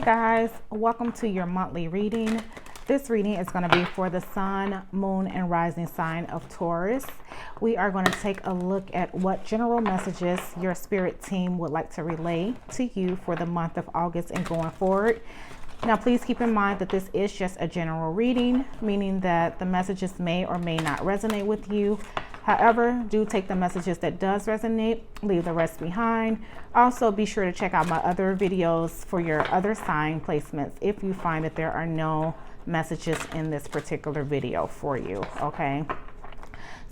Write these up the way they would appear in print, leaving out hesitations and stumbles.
Hey guys, welcome to your monthly reading. This reading is going to be for the sun, moon, and rising sign of Taurus. We are going to take a look at what general messages your spirit team would like to relay to you for the month of August and going forward. Now, please keep in mind that this is just a general reading, meaning that the messages may or may not resonate with you. However, do take the messages that does resonate, leave the rest behind. Also, be sure to check out my other videos for your other sign placements if you find that there are no messages in this particular video for you, okay?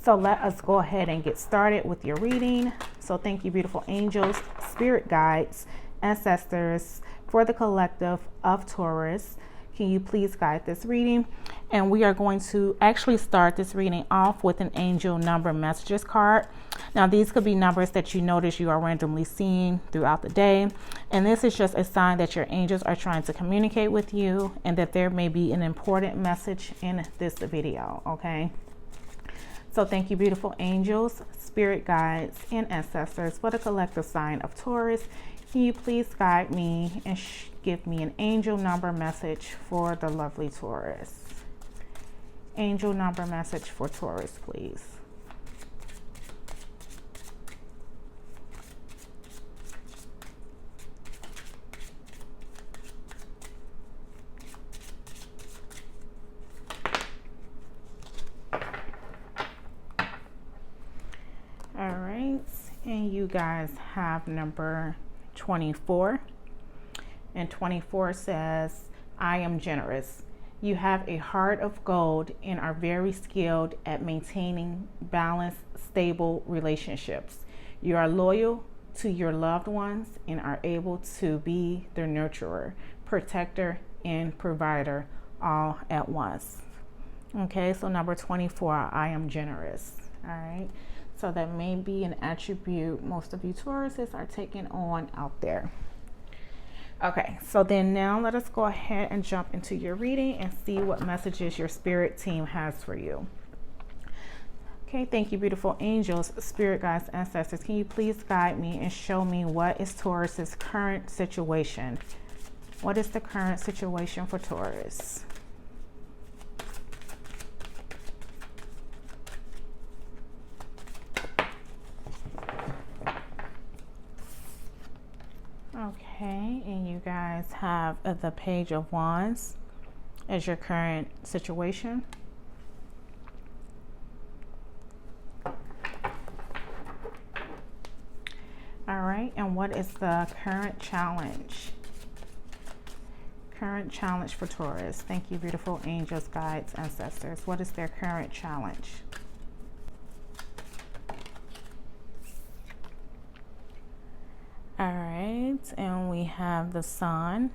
So let us go ahead and get started with your reading. So thank you, beautiful angels, spirit guides, ancestors, for the collective of Taurus. Can you please guide this reading? And we are going to actually start this reading off with an angel number messages card. Now, these could be numbers that you notice you are randomly seeing throughout the day. And this is just a sign that your angels are trying to communicate with you and that there may be an important message in this video, okay? So thank you, beautiful angels, spirit guides, and ancestors for the collective sign of Taurus. Can you please guide me and give me an angel number message for the lovely Taurus? Angel number message for Taurus, please. All right, and you guys have number 24, and 24 says, I am generous. You have a heart of gold and are very skilled at maintaining balanced, stable relationships. You are loyal to your loved ones and are able to be their nurturer, protector, and provider all at once. Okay, so number 24, I am generous. All right, so that may be an attribute most of you Tauruses are taking on out there. Okay, so then now let us go ahead and jump into your reading and see what messages your spirit team has for you. Okay, thank you, beautiful angels, spirit guides, ancestors. Can you please guide me and show me what is Taurus's current situation? What is the current situation for Taurus? Okay, and you guys have the Page of Wands as your current situation. All right, and what is the current challenge? Current challenge for Taurus. Thank you, beautiful angels, guides, ancestors. What is their current challenge? All right, and we have the sun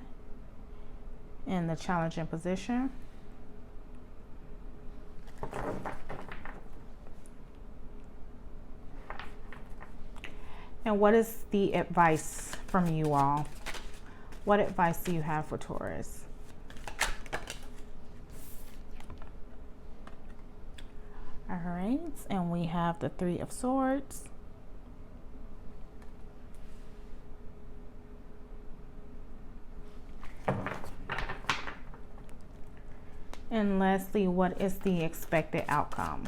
in the challenging position. And what is the advice from you all? What advice do you have for Taurus? All right, and we have the Three of Swords. And lastly, what is the expected outcome?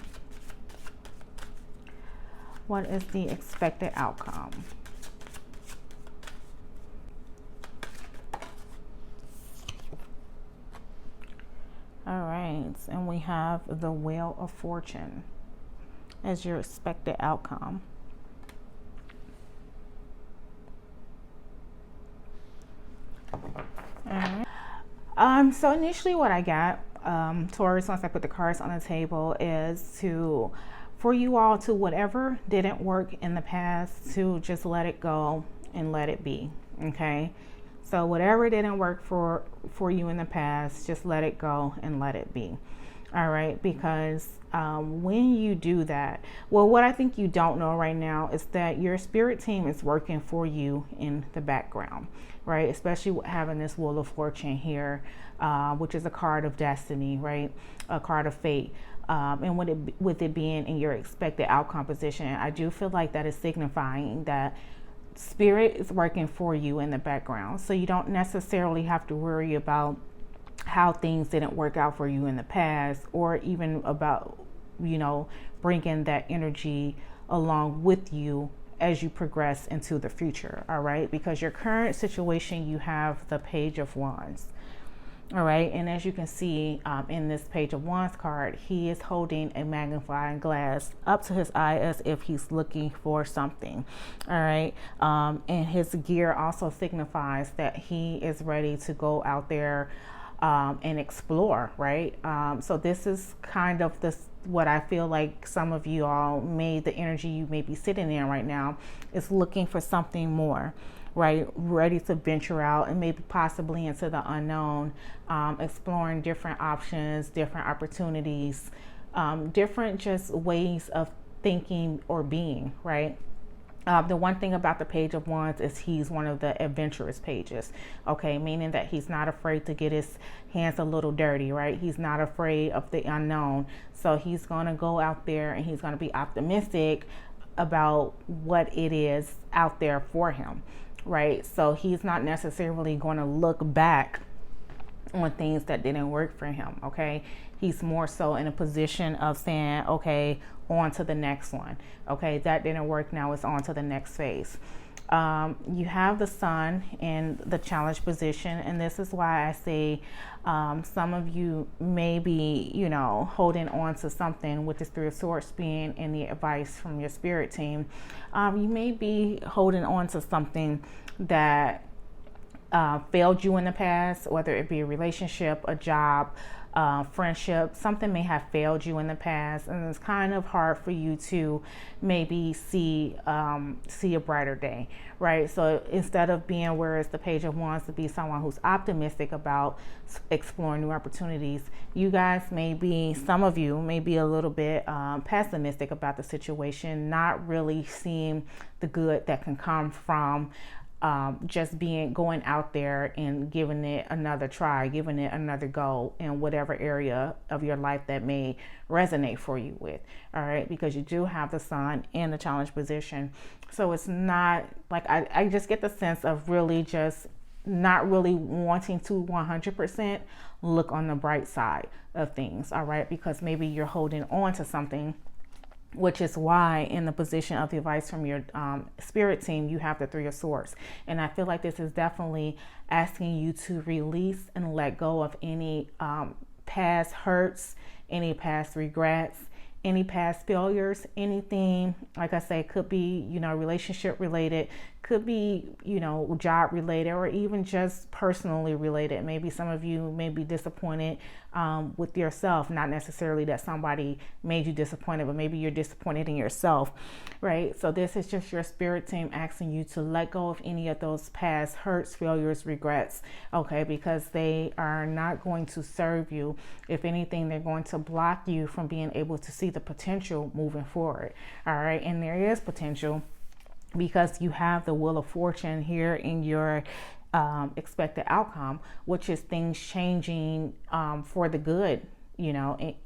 What is the expected outcome? All right, and we have the Wheel of Fortune as your expected outcome. All right. So initially what I got, Taurus, once I put the cards on the table, is for you all to, whatever didn't work in the past, to just let it go and let it be. Okay, so whatever didn't work for you in the past, just let it go and let it be. All right, because when you do that, well, what I think you don't know right now is that your spirit team is working for you in the background, right? Especially having this Wheel of Fortune here, which is a card of destiny, right? A card of fate. And with it being in your expected outcome position, I do feel like that is signifying that Spirit is working for you in the background. So you don't necessarily have to worry about how things didn't work out for you in the past, or even about, bringing that energy along with you as you progress into the future. All right. Because your current situation, you have the Page of Wands. All right. And as you can see in this Page of Wands card, he is holding a magnifying glass up to his eye as if he's looking for something. All right. And his gear also signifies that he is ready to go out there and explore. Right. So this is kind of what I feel like some of you all the energy you may be sitting in right now is looking for something more. Right, ready to venture out and maybe possibly into the unknown, exploring different options, different opportunities, different just ways of thinking or being, right? The one thing about the Page of Wands is he's one of the adventurous pages, okay? Meaning that he's not afraid to get his hands a little dirty, right? He's not afraid of the unknown. So he's going to go out there and he's going to be optimistic about what it is out there for him. Right. So he's not necessarily going to look back on things that didn't work for him. OK, he's more so in a position of saying, OK, on to the next one. OK, that didn't work. Now it's on to the next phase. You have the Sun in the challenge position. And this is why I say some of you may be, holding on to something with this Three of Swords being in the advice from your spirit team. You may be holding on to something that failed you in the past, whether it be a relationship, a job, friendship. Something may have failed you in the past, and it's kind of hard for you to maybe see a brighter day, right? So instead of being where it's the Page of Wands to be someone who's optimistic about exploring new opportunities, you guys some of you may be a little bit pessimistic about the situation, not really seeing the good that can come from just going out there and giving it another try, giving it another go in whatever area of your life that may resonate for you with. All right. Because you do have the Sun in the challenge position. So it's not like I just get the sense of really just not really wanting to 100% look on the bright side of things. All right. Because maybe you're holding on to something, which is why in the position of the advice from your spirit team, you have the Three of Swords. And I feel like this is definitely asking you to release and let go of any past hurts, any past regrets, any past failures, anything, like I say, could be, relationship related, could be, job related, or even just personally related. Maybe some of you may be disappointed with yourself, not necessarily that somebody made you disappointed, but maybe you're disappointed in yourself, right? So this is just your spirit team asking you to let go of any of those past hurts, failures, regrets, okay? Because they are not going to serve you. If anything, they're going to block you from being able to see the potential moving forward, all right? And there is potential, because you have the Wheel of Fortune here in your expected outcome, which is things changing for the good,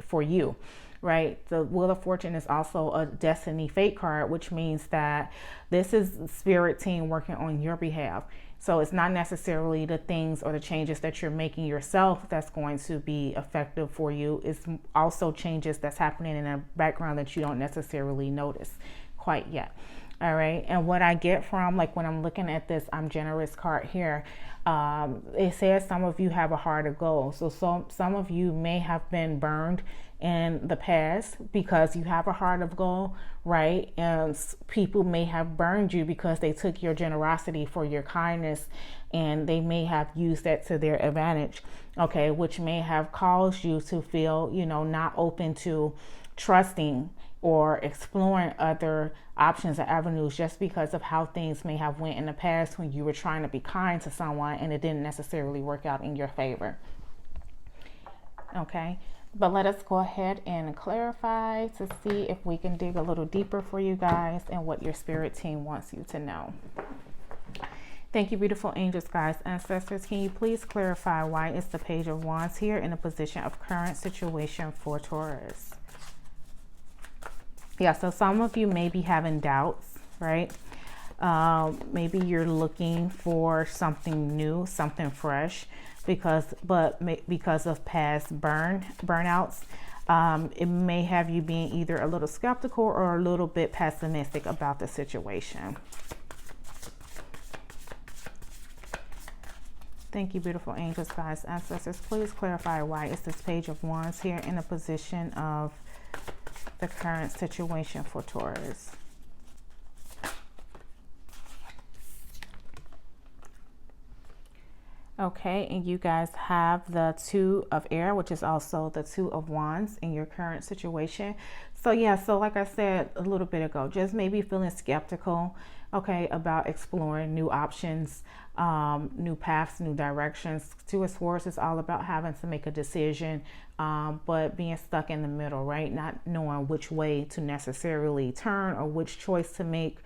for you, right? The Wheel of Fortune is also a destiny fate card, which means that this is spirit team working on your behalf. So it's not necessarily the things or the changes that you're making yourself that's going to be effective for you. It's also changes that's happening in the background that you don't necessarily notice quite yet. All right. And what I get from, like, when I'm looking at this I'm generous card here, it says some of you have a heart of gold. So some of you may have been burned in the past because you have a heart of gold, right? And people may have burned you because they took your generosity for your kindness, and they may have used that to their advantage, okay, which may have caused you to feel, not open to trusting or exploring other options or avenues just because of how things may have went in the past when you were trying to be kind to someone and it didn't necessarily work out in your favor. Okay, but let us go ahead and clarify to see if we can dig a little deeper for you guys and what your spirit team wants you to know. Thank you, beautiful angels, guides, ancestors. Can you please clarify why it's the Page of Wands here in a position of current situation for Taurus? Yeah, so some of you may be having doubts, right? Maybe you're looking for something new, something fresh, because of past burnouts. It may have you being either a little skeptical or a little bit pessimistic about the situation. Thank you, beautiful angels, guides, ancestors. Please clarify why is this Page of Wands here in a position of the current situation for Taurus. Okay, and you guys have the Two of Air, which is also the Two of Wands in your current situation. So yeah, so like I said a little bit ago, just maybe feeling skeptical, okay, about exploring new options, new paths, new directions. Two of Swords is all about having to make a decision, but being stuck in the middle, right? Not knowing which way to necessarily turn or which choice to make.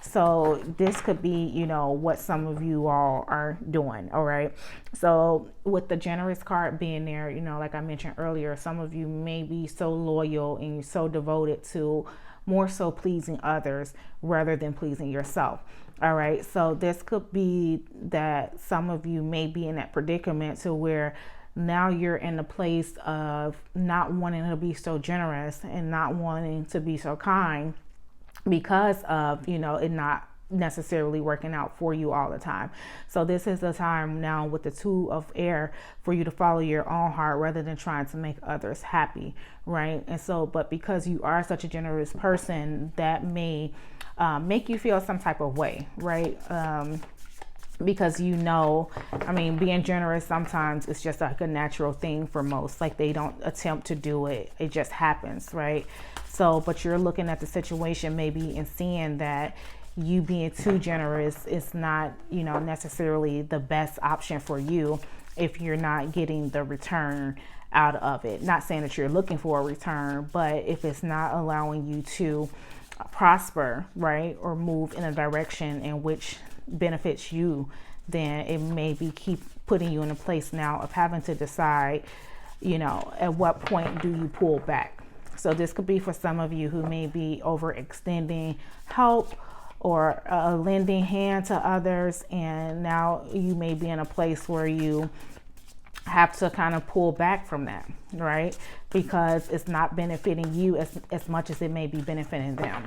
So this could be, you know, what some of you all are doing. All right. So with the Generous card being there, you know, like I mentioned earlier, some of you may be so loyal and you're so devoted to more so pleasing others rather than pleasing yourself. All right. So this could be that some of you may be in that predicament to where now you're in the place of not wanting to be so generous and not wanting to be so kind, because of, you know, it not necessarily working out for you all the time. So this is the time now with the Two of Air for you to follow your own heart rather than trying to make others happy, right? And so, but because you are such a generous person, that may make you feel some type of way, right? Because, you know, I mean, being generous sometimes it's just like a natural thing for most. Like they don't attempt to do it. It just happens, right? So, but you're looking at the situation maybe and seeing that you being too generous is not, you know, necessarily the best option for you if you're not getting the return out of it. Not saying that you're looking for a return, but if it's not allowing you to prosper, right, or move in a direction in which benefits you, then it may be keep putting you in a place now of having to decide, you know, at what point do you pull back. So this could be for some of you who may be overextending help or a lending hand to others, and now you may be in a place where you have to kind of pull back from that, right? Because it's not benefiting you as much as it may be benefiting them.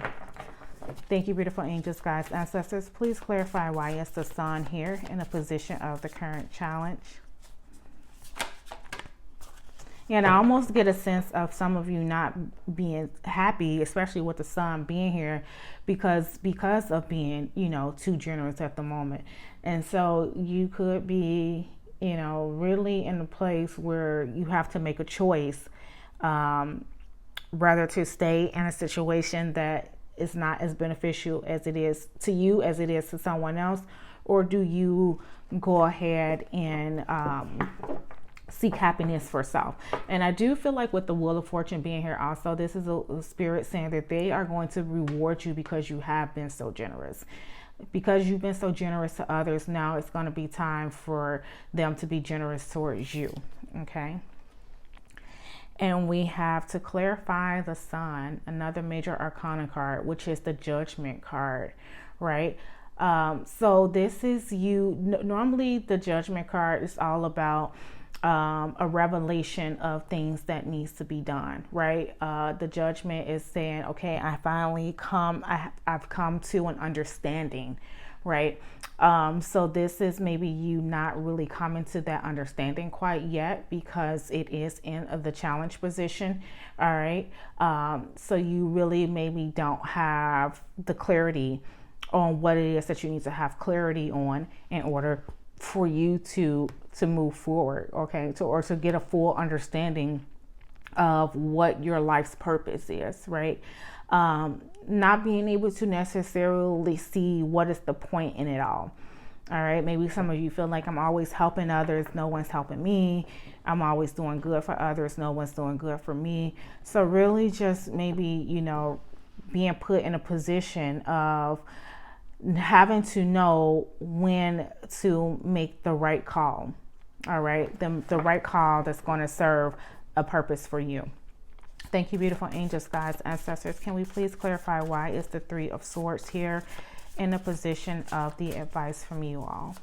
Thank you, beautiful angels, guides, ancestors. Please clarify why is the Sun here in a position of the current challenge. And I almost get a sense of some of you not being happy, especially with the Sun being here, because of being, you know, too generous at the moment. And so you could be, you know, really in a place where you have to make a choice, rather to stay in a situation that is not as beneficial as it is to you as it is to someone else, or do you go ahead and seek happiness for self? And I do feel like with the Wheel of Fortune being here also, this is a spirit saying that they are going to reward you because you have been so generous. Because you've been so generous to others, now it's going to be time for them to be generous towards you. Okay. And we have, to clarify the Sun, another major arcana card, which is the Judgment card, right? So this is you. Normally the Judgment card is all about a revelation of things that needs to be done, right? The Judgment is saying, okay, I've come to an understanding, right? So this is maybe you not really coming to that understanding quite yet, because it is in the challenge position. All right. So you really maybe don't have the clarity on what it is that you need to have clarity on in order for you to move forward. Okay. Or to get a full understanding of what your life's purpose is, right? Not being able to necessarily see what is the point in it all. All right. Maybe some of you feel like, I'm always helping others, no one's helping me. I'm always doing good for others, no one's doing good for me. So really just maybe, you know, being put in a position of having to know when to make the right call. All right. The right call that's going to serve a purpose for you. Thank you, beautiful angels, guides, ancestors. Can we please clarify why is the Three of Swords here in the position of the advice from you all?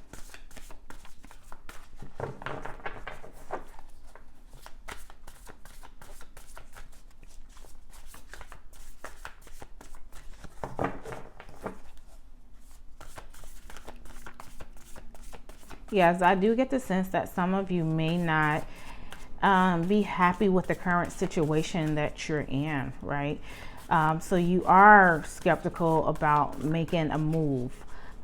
Yes, I do get the sense that some of you may not be happy with the current situation that you're in, right? So you are skeptical about making a move,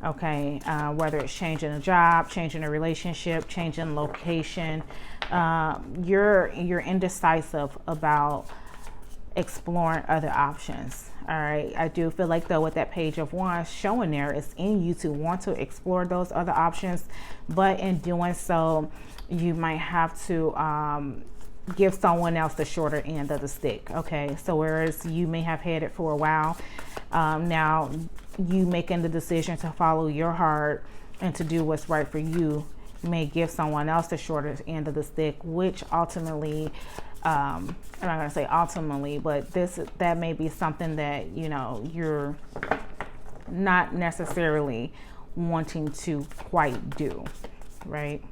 okay? Whether it's changing a job, changing a relationship, changing location. You're indecisive about exploring other options. All right, I do feel like though with that Page of Wands showing there, it's in you to want to explore those other options, but in doing so you might have to give someone else the shorter end of the stick. Okay, so whereas you may have had it for a while, now you making the decision to follow your heart and to do what's right for you may give someone else the shorter end of the stick, which ultimately I'm not going to say ultimately, but that may be something that, you know, you're not necessarily wanting to quite do, right?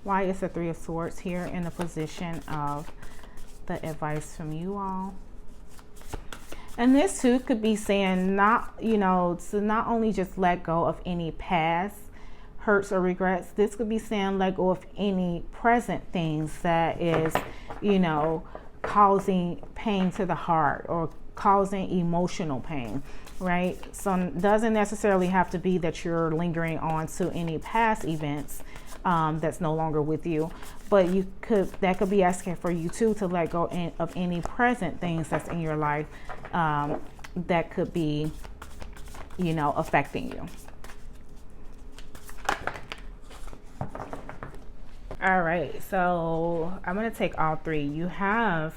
Why is the Three of Swords here in the position of the advice from you all? And this too could be saying not, you know, to not only just let go of any past hurts or regrets. This could be saying let go of any present things that is, you know, causing pain to the heart or causing emotional pain, right? So it doesn't necessarily have to be that you're lingering on to any past events that's no longer with you, but that could be asking for you too to let go of any present things that's in your life that could be, you know, affecting you. All right, so I'm going to take all three. You have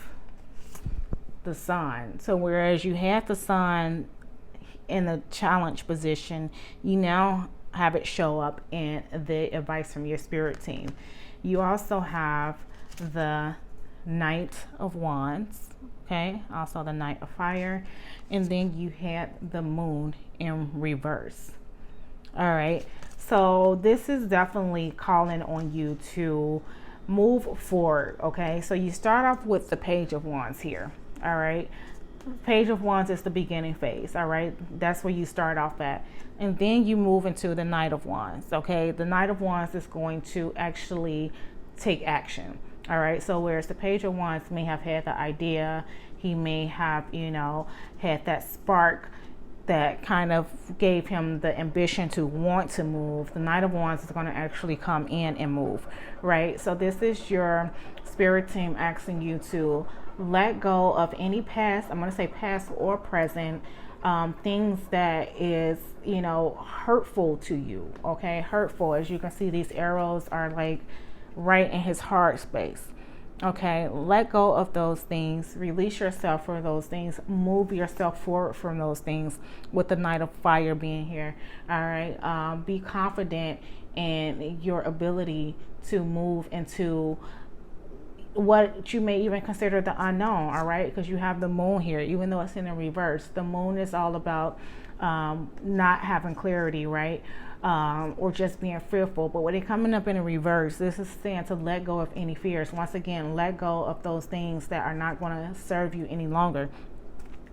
the Sun. So whereas you had the Sun in the challenge position, you now have it show up in the advice from your spirit team. You also have the Knight of Wands, okay? Also the Knight of Fire. And then you had the Moon in reverse. All right. So this is definitely calling on you to move forward, okay? So you start off with the Page of Wands here, all right? Page of Wands is the beginning phase, all right? That's where you start off at. And then you move into the Knight of Wands, okay? The Knight of Wands is going to actually take action, all right? So whereas the Page of Wands may have had the idea, he may have, you know, had that spark that kind of gave him the ambition to want to move. The Knight of Wands is going to actually come in and move, right? So this is your spirit team asking you to let go of any past, I'm going to say past or present, things that is, you know, hurtful to you, okay? Hurtful. As you can see, these arrows are like right in his heart space. Okay, let go of those things, release yourself from those things, move yourself forward from those things with the Knight of Fire being here. All right, be confident in your ability to move into what you may even consider the unknown. All right, because you have the Moon here, even though it's in the reverse. The Moon is all about not having clarity, right? Or just being fearful. But when it's coming up in a reverse, this is saying to let go of any fears. Once again, let go of those things that are not going to serve you any longer.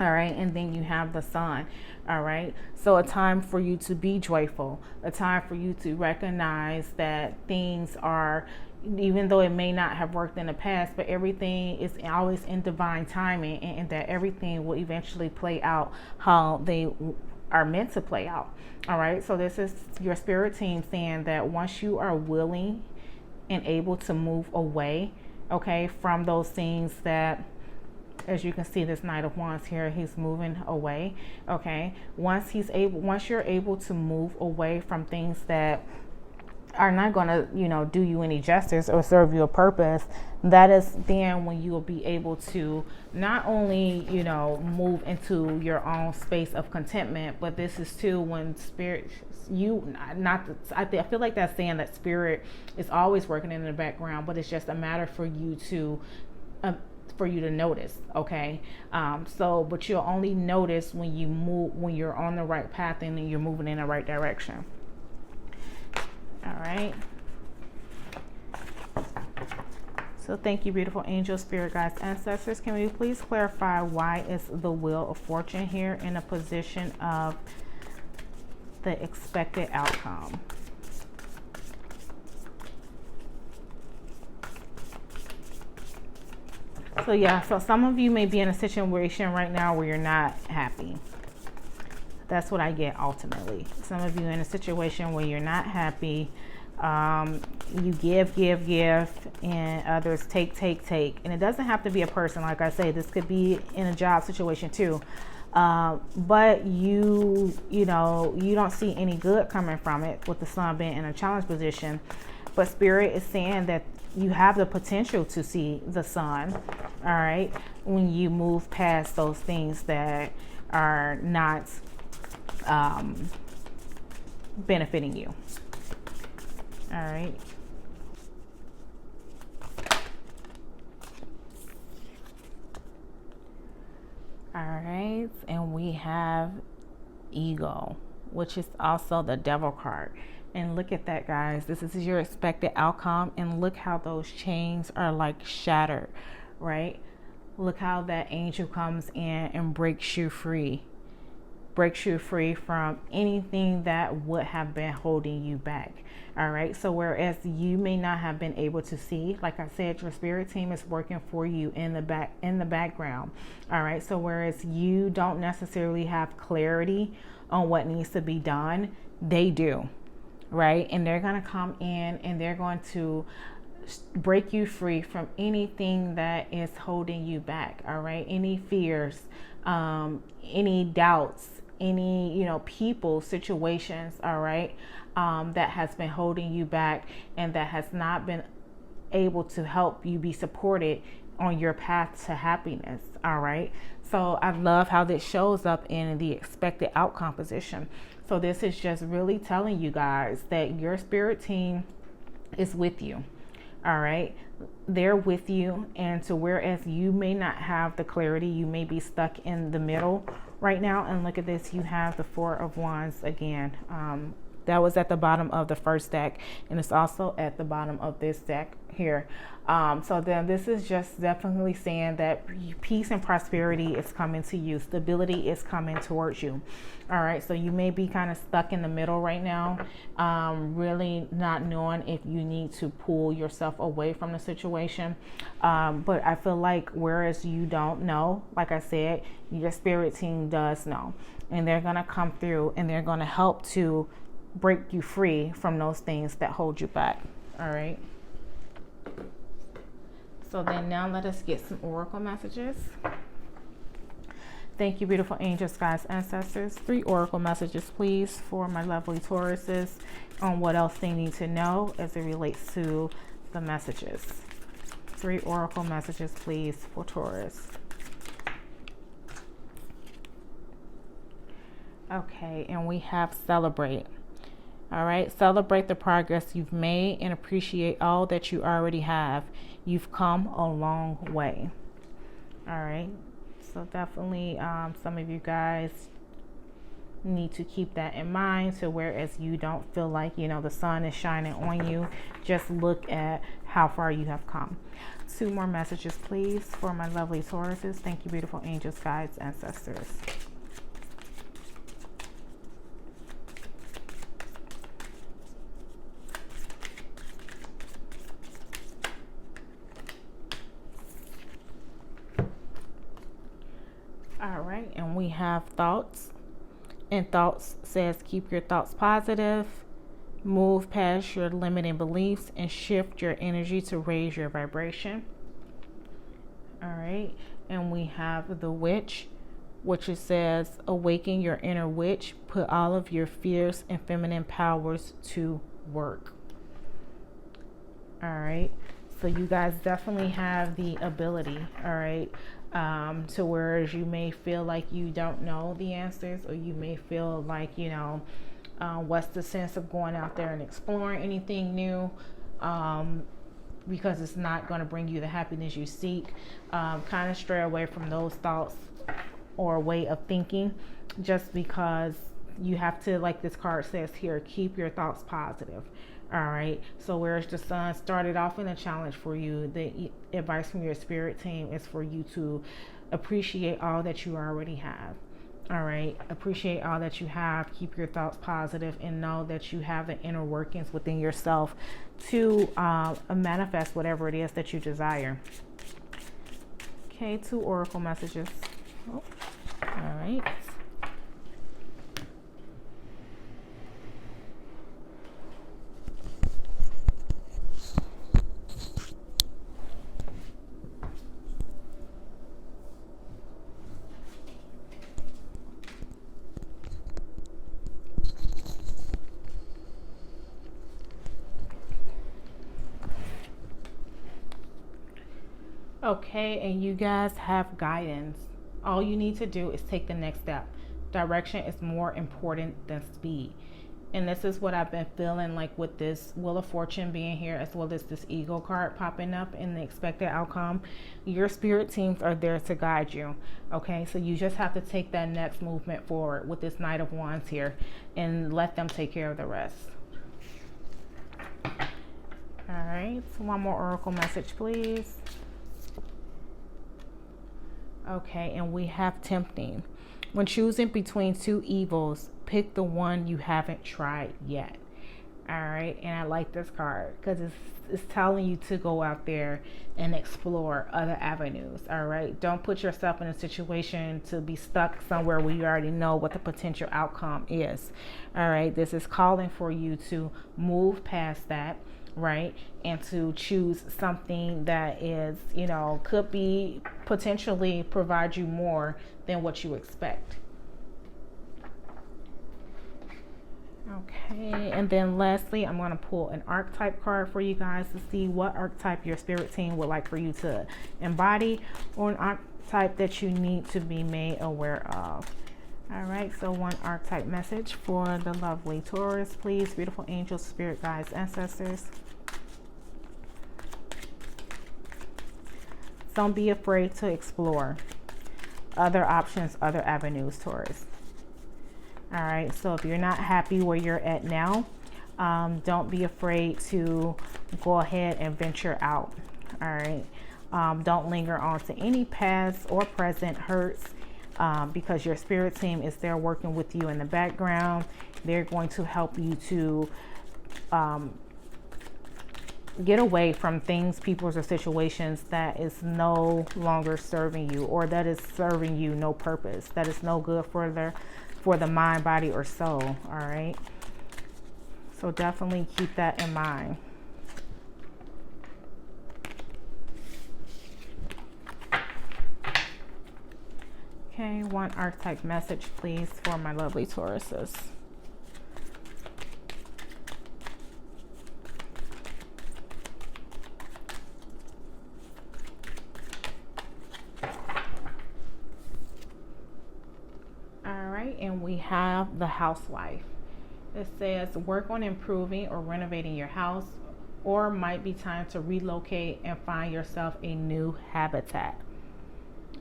All right, and then you have the Sun. All right, so a time for you to be joyful, a time for you to recognize that things are, even though it may not have worked in the past, but everything is always in divine timing, and that everything will eventually play out how they are meant to play out. All right, so this is your spirit team saying that once you are willing and able to move away, okay, from those things that, as you can see, this Knight of Wands here, he's moving away. Okay, once you're able to move away from things that are not going to, you know, do you any justice or serve you a purpose, that is then when you will be able to not only, you know, move into your own space of contentment, but this is too when spirit, I feel like that's saying that spirit is always working in the background, but it's just a matter for you to for you to notice. Okay. But you'll only notice when you move, when you're on the right path and you're moving in the right direction. All right. So thank you, beautiful angels, spirit guides, ancestors. Can we please clarify why is the Wheel of Fortune here in a position of the expected outcome? So yeah, so some of you may be in a situation right now where you're not happy. That's what I get ultimately. Some of you in a situation where you're not happy. You give, and others take. And it doesn't have to be a person. Like I say, this could be in a job situation too. But you don't see any good coming from it with the sun being in a challenge position. But Spirit is saying that you have the potential to see the sun, all right, when you move past those things that are not benefiting you. All right. All right, and we have ego, which is also the Devil card. And look at that, guys. This is your expected outcome. And look how those chains are like shattered, right? Look how that angel comes in and breaks you free. Breaks you free from anything that would have been holding you back. All right. So whereas you may not have been able to see, like I said, your spirit team is working for you in the background. All right. So whereas you don't necessarily have clarity on what needs to be done, they do. Right. And they're going to come in and they're going to break you free from anything that is holding you back. All right. Any fears, any doubts, any, people, situations. All right. That has been holding you back and that has not been able to help you be supported on your path to happiness. All right. So I love how this shows up in the expected outcome position. So this is just really telling you guys that your spirit team is with you. All right. They're with you. And so whereas you may not have the clarity, you may be stuck in the middle right now. And look at this. You have the Four of Wands again. That was at the bottom of the first deck, and it's also at the bottom of this deck here. So then this is just definitely saying that peace and prosperity is coming to you. Stability is coming towards you. All right. So you may be kind of stuck in the middle right now, really not knowing if you need to pull yourself away from the situation. But I feel like whereas you don't know, like I said, your spirit team does know, and they're going to come through and they're going to help to break you free from those things that hold you back. All right. So then now let us get some oracle messages. Thank you, beautiful angels, guides, ancestors. 3 oracle messages, please, for my lovely Tauruses on what else they need to know as it relates to the messages. 3 oracle messages, please, for Taurus. Okay, and we have celebrate. All right, celebrate the progress you've made and appreciate all that you already have. You've come a long way. All right, so definitely some of you guys need to keep that in mind. So whereas you don't feel like, the sun is shining on you, just look at how far you have come. 2 more messages, please, for my lovely Tauruses. Thank you, beautiful angels, guides, ancestors. All right, and we have thoughts. And thoughts says keep your thoughts positive, move past your limiting beliefs, and shift your energy to raise your vibration. All right, and we have the witch, which it says awaken your inner witch, put all of your fierce and feminine powers to work. All right, so you guys definitely have the ability, all right, to whereas you may feel like you don't know the answers, or you may feel like, what's the sense of going out there and exploring anything new? because it's not going to bring you the happiness you seek. Kind of stray away from those thoughts or way of thinking, just because you have to, like this card says here, keep your thoughts positive. All right, so whereas the sun started off in a challenge for you, the advice from your spirit team is for you to appreciate all that you already have. All right, appreciate all that you have, keep your thoughts positive, and know that you have the inner workings within yourself to manifest whatever it is that you desire. Okay, 2 oracle messages. Oh, all right. Okay, and you guys have guidance. All you need to do is take the next step. Direction is more important than speed. And this is what I've been feeling like with this Wheel of Fortune being here, as well as this Eagle card popping up in the expected outcome. Your spirit teams are there to guide you. Okay, so you just have to take that next movement forward with this Knight of Wands here and let them take care of the rest. All right, so one more oracle message, please. Okay, and we have tempting. When choosing between 2 evils, pick the one you haven't tried yet. All right, and I like this card because it's telling you to go out there and explore other avenues. All right, don't put yourself in a situation to be stuck somewhere where you already know what the potential outcome is. All right, this is calling for you to move past that, right, and to choose something that is, you know, could be potentially provide you more than what you expect. Okay, and then lastly, I'm going to pull an archetype card for you guys to see what archetype your spirit team would like for you to embody, or an archetype that you need to be made aware of. All right, so one archetype message for the lovely Taurus, please. Beautiful angels, spirit guides, ancestors. Don't be afraid to explore other options, other avenues, Taurus. All right, so if you're not happy where you're at now, don't be afraid to go ahead and venture out. All right, don't linger on to any past or present hurts, because your spirit team is there working with you in the background. They're going to help you to get away from things, people, or situations that is no longer serving you, or that is serving you no purpose, that is no good for the mind, body, or soul. All right, so definitely keep that in mind. Okay, one archetype message, please, for my lovely Tauruses. And we have the housewife. It says work on improving or renovating your house, or might be time to relocate and find yourself a new habitat.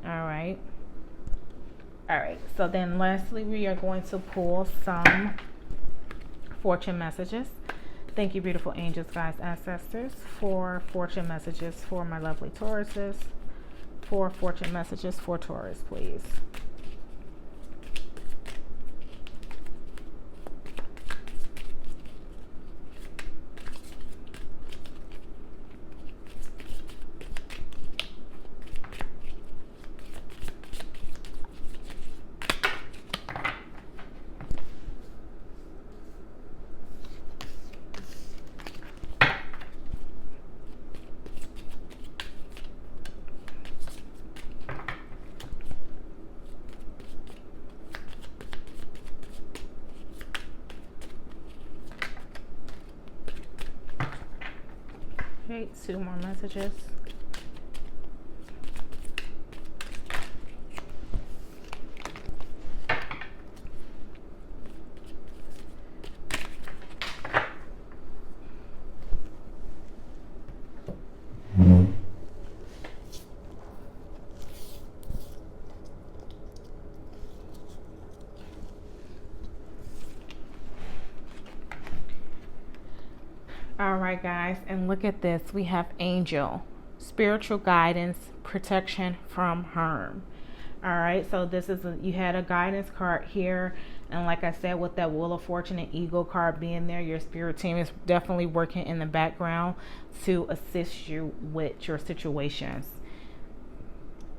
All right, so then lastly, we are going to pull some fortune messages. Thank you, beautiful angels, guides, ancestors, for fortune messages for my lovely Tauruses. 4 fortune messages for Taurus, please. Okay, 2 more messages. All right, guys, and look at this. We have angel, spiritual guidance, protection from harm. All right, so this is you had a guidance card here, and like I said, with that Wheel of Fortune and Eagle card being there, your spirit team is definitely working in the background to assist you with your situations.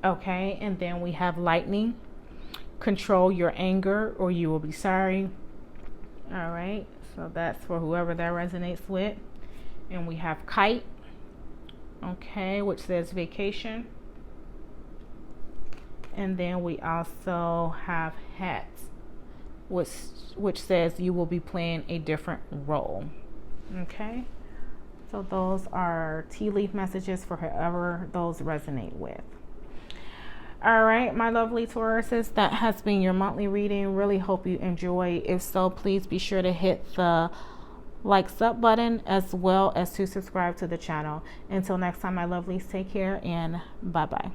Okay, and then we have lightning, control your anger or you will be sorry. All right, so that's for whoever that resonates with. And we have kite, okay, which says vacation. And then we also have hats, which says you will be playing a different role. Okay, so those are tea leaf messages for whoever those resonate with. All right, my lovely Tauruses, that has been your monthly reading. Really hope you enjoy. If so, please be sure to hit the like sub button as well as to subscribe to the channel. Until next time, my lovelies, take care and bye bye.